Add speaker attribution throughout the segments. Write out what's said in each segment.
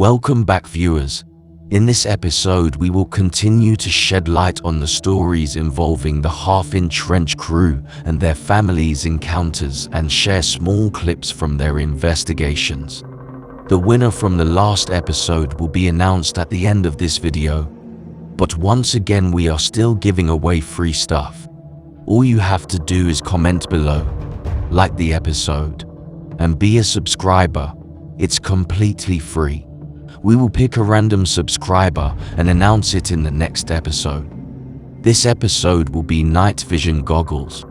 Speaker 1: Welcome back, viewers. In this episode, we will continue to shed light on the stories involving the Half-Inch Trench crew and their families' encounters and share small clips from their investigations. The winner from the last episode will be announced at the end of this video. But once again, we are still giving away free stuff. All you have to do is comment below, like the episode, and be a subscriber. It's completely free. We will pick a random subscriber and announce it in the next episode. This episode will be night vision goggles.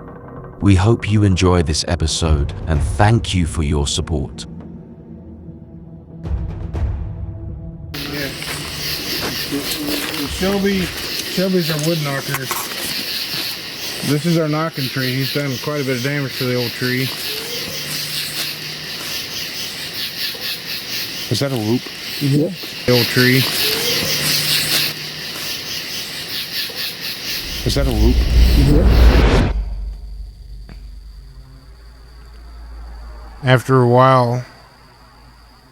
Speaker 1: We hope you enjoy this episode and thank you for your support.
Speaker 2: Yeah. Shelby's our wood knocker. This is our knocking tree. He's done quite a bit of damage to the old tree.
Speaker 3: Is that a loop?
Speaker 2: Yeah. The old tree.
Speaker 3: Is that a loop?
Speaker 2: Yeah. After a while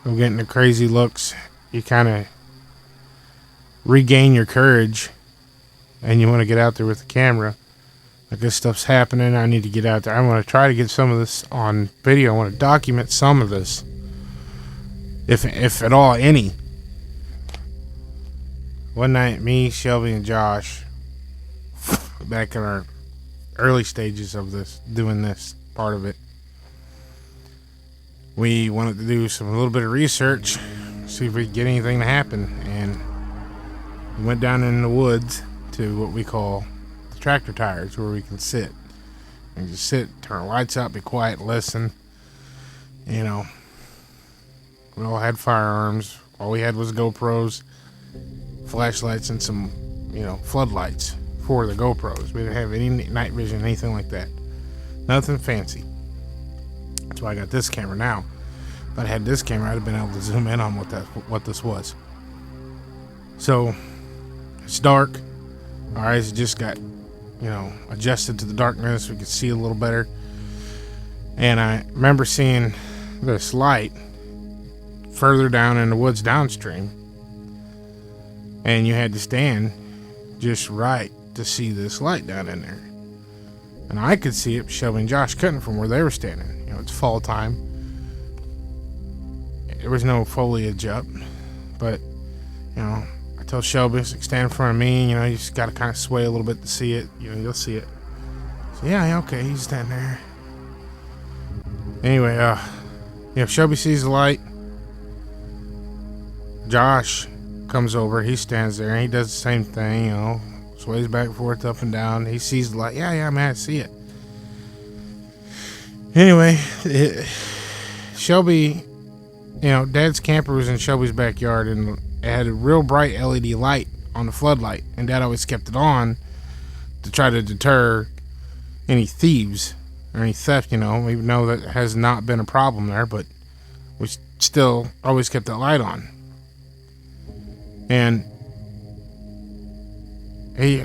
Speaker 2: of getting the crazy looks, you kind of regain your courage and you want to get out there with the camera. Like, this stuff's happening. I need to get out there. I want to try to get some of this on video. I want to document some of this. If at all, any. One night, me, Shelby, and Josh, back in our early stages of this, doing this part of it, we wanted to do a little bit of research, see if we could get anything to happen, and we went down in the woods to what we call the tractor tires, where we can sit. And just sit, turn the lights out, be quiet, listen. You know, we all had firearms. All we had was GoPros, flashlights, and some, floodlights for the GoPros. We didn't have any night vision, anything like that. Nothing fancy. That's why I got this camera now. If I'd had this camera, I'd have been able to zoom in on what this was. So, it's dark. Our eyes just got, adjusted to the darkness. We could see a little better. And I remember seeing this light further down in the woods downstream, and you had to stand just right to see this light down in there. And I could see it, Shelby and Josh couldn't from where they were standing. It's fall time. There was no foliage up, but I told Shelby, stand in front of me, you just got to kind of sway a little bit to see it. You'll see it. So yeah, okay, he's standing there. Anyway, Shelby sees the light. Josh comes over, he stands there, and he does the same thing, sways back and forth, up and down. He sees the light. Yeah, man, I see it. Anyway, Shelby, Dad's camper was in Shelby's backyard, and it had a real bright LED light on the floodlight, and Dad always kept it on to try to deter any thieves or any theft, even though that has not been a problem there, but we still always kept that light on. And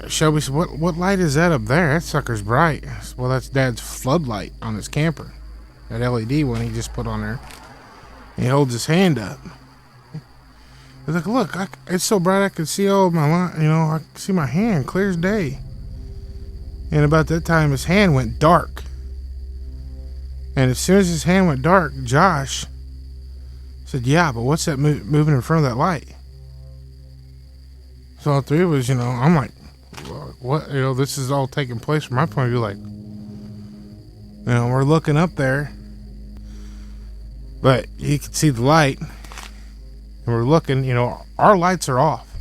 Speaker 2: Shelby said, what light is that up there? That sucker's bright. Said, well, that's Dad's floodlight on his camper. That LED one he just put on there. And he holds his hand up. He's like, look, it's so bright I can see all of my light. I can see my hand clear as day. And about that time, his hand went dark. And as soon as his hand went dark, Josh said, yeah, but what's that moving in front of that light? So all three of us, I'm like, what? This is all taking place from my point of view. Like, we're looking up there, but you can see the light, and we're looking, our lights are off.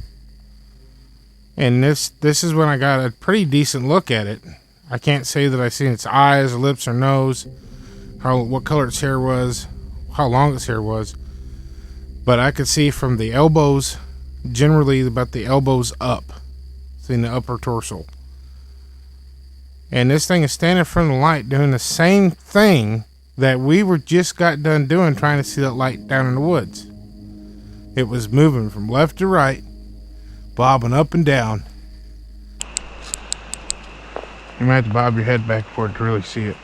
Speaker 2: And this is when I got a pretty decent look at it. I can't say that I seen its eyes, lips, or nose, what color its hair was, how long its hair was, but I could see from the elbows, generally about the elbows up, seeing the upper torso. And this thing is standing in front of the light doing the same thing that we were just got done doing, trying to see that light down in the woods. It was moving from left to right, bobbing up and down. You might have to bob your head back for it to really see it.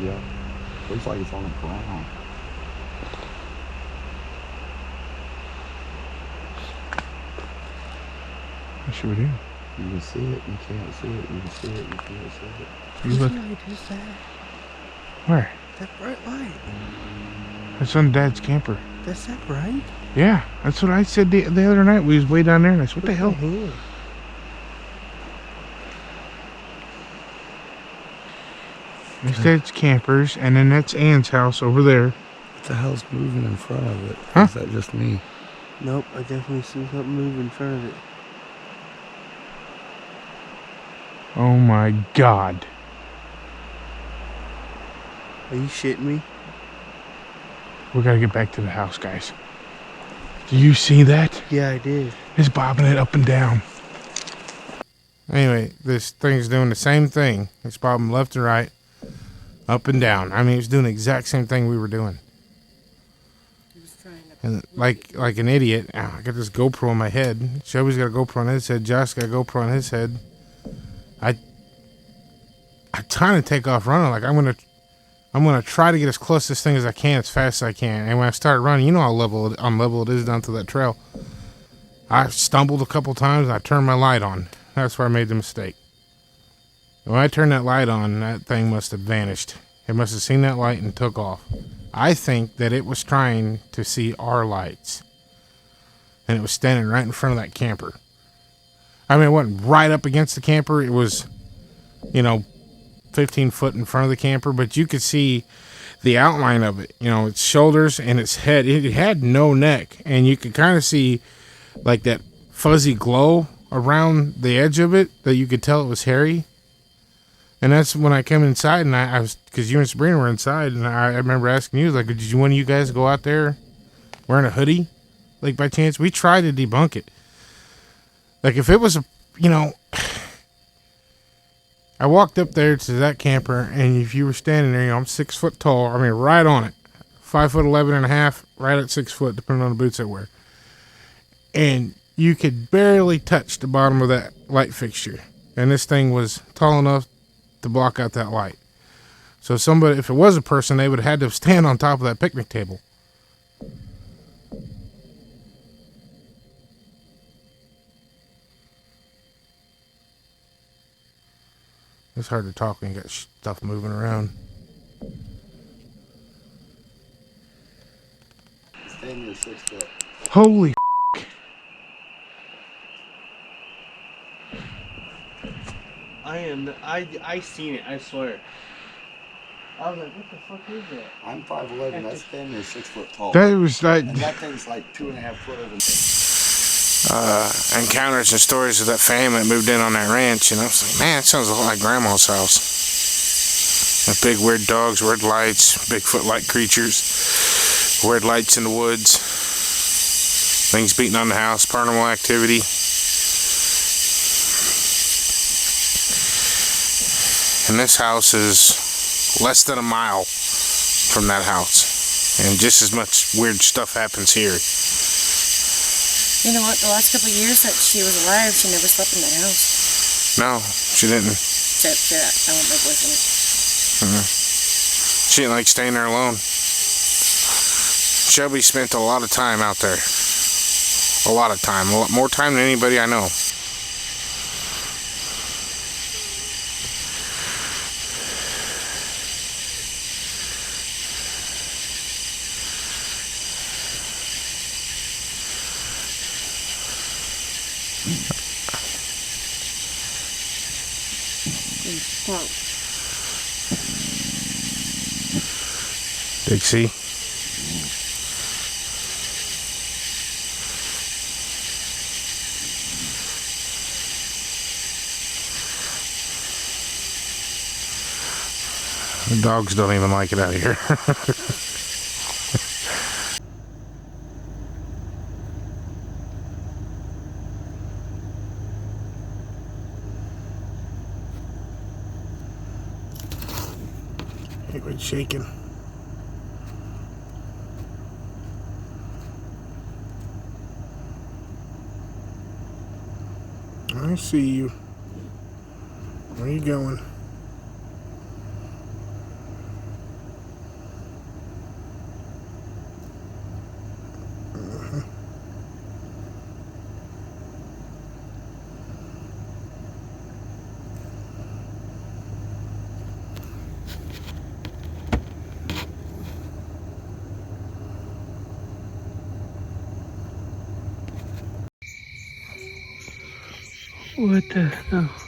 Speaker 3: Yeah. Looks like it's on the ground.
Speaker 2: I sure do.
Speaker 3: You can see it, you can't see it, you can see it, you can't see it.
Speaker 2: You look.
Speaker 4: What light is that?
Speaker 2: Where?
Speaker 4: That bright light.
Speaker 2: It's on Dad's camper.
Speaker 4: That's that bright?
Speaker 2: Yeah, that's what I said the other night. We was way down there, and I said, "What the hell?"
Speaker 4: Here.
Speaker 2: There's Dad's campers, and then that's Ann's house over there.
Speaker 3: What the hell's moving in front of it?
Speaker 2: Huh?
Speaker 3: Is that just me?
Speaker 4: Nope, I definitely see something move in front of it.
Speaker 2: Oh my God!
Speaker 4: Are you shitting me?
Speaker 2: We gotta get back to the house, guys. Do you see that?
Speaker 4: Yeah, I did.
Speaker 2: It's bobbing it up and down. Anyway, this thing's doing the same thing. It's bobbing left and right, up and down. I mean, it's doing the exact same thing we were doing. And like an idiot, I got this GoPro on my head. Shelby's got a GoPro on his head. Josh got a GoPro on his head. I'm trying to take off running. Like I'm gonna try to get as close to this thing as I can, as fast as I can. And when I start running, you know how level it is down to that trail. I stumbled a couple times and I turned my light on. That's where I made the mistake. And when I turned that light on, that thing must have vanished. It must have seen that light and took off. I think that it was trying to see our lights. And it was standing right in front of that camper. I mean, it wasn't right up against the camper. It was, 15 foot in front of the camper, but you could see the outline of it, its shoulders and its head. It had no neck, and you could kind of see like that fuzzy glow around the edge of it that you could tell it was hairy. And that's when I came inside, and I was, because you and Sabrina were inside, and I remember asking you, like, did one of you guys go out there wearing a hoodie, like, by chance? We tried to debunk it. Like, if it was I walked up there to that camper, and if you were standing there, I'm 6 foot tall. I mean, right on it. 5'11" and a half, right at 6 foot, depending on the boots I wear. And you could barely touch the bottom of that light fixture. And this thing was tall enough to block out that light. So if it was a person, they would have had to stand on top of that picnic table. It's hard to talk when you got stuff moving around.
Speaker 3: Stand your 6 foot.
Speaker 2: Holy
Speaker 4: I seen it, I swear. I was like, what the fuck is that?
Speaker 3: I'm 5'11", that's damn near 6 foot tall.
Speaker 2: that was like
Speaker 3: And that thing's like 2.5 foot over
Speaker 2: encounters and stories of that family that moved in on that ranch, and I was like, man, it sounds a lot like Grandma's house. With big weird dogs, weird lights, Bigfoot-like creatures, weird lights in the woods, things beating on the house, paranormal activity. And this house is less than a mile from that house, and just as much weird stuff happens here.
Speaker 5: You know what? The last couple of years that she was alive, she never slept in that house.
Speaker 2: No, she didn't.
Speaker 5: Except that I want my boys in it.
Speaker 2: She didn't like staying there alone. Shelby spent a lot of time out there. A lot of time. A lot more time than anybody I know. Dixie. The dogs don't even like it out here. Quit shaking. I see you. Where are you going?
Speaker 3: What the hell?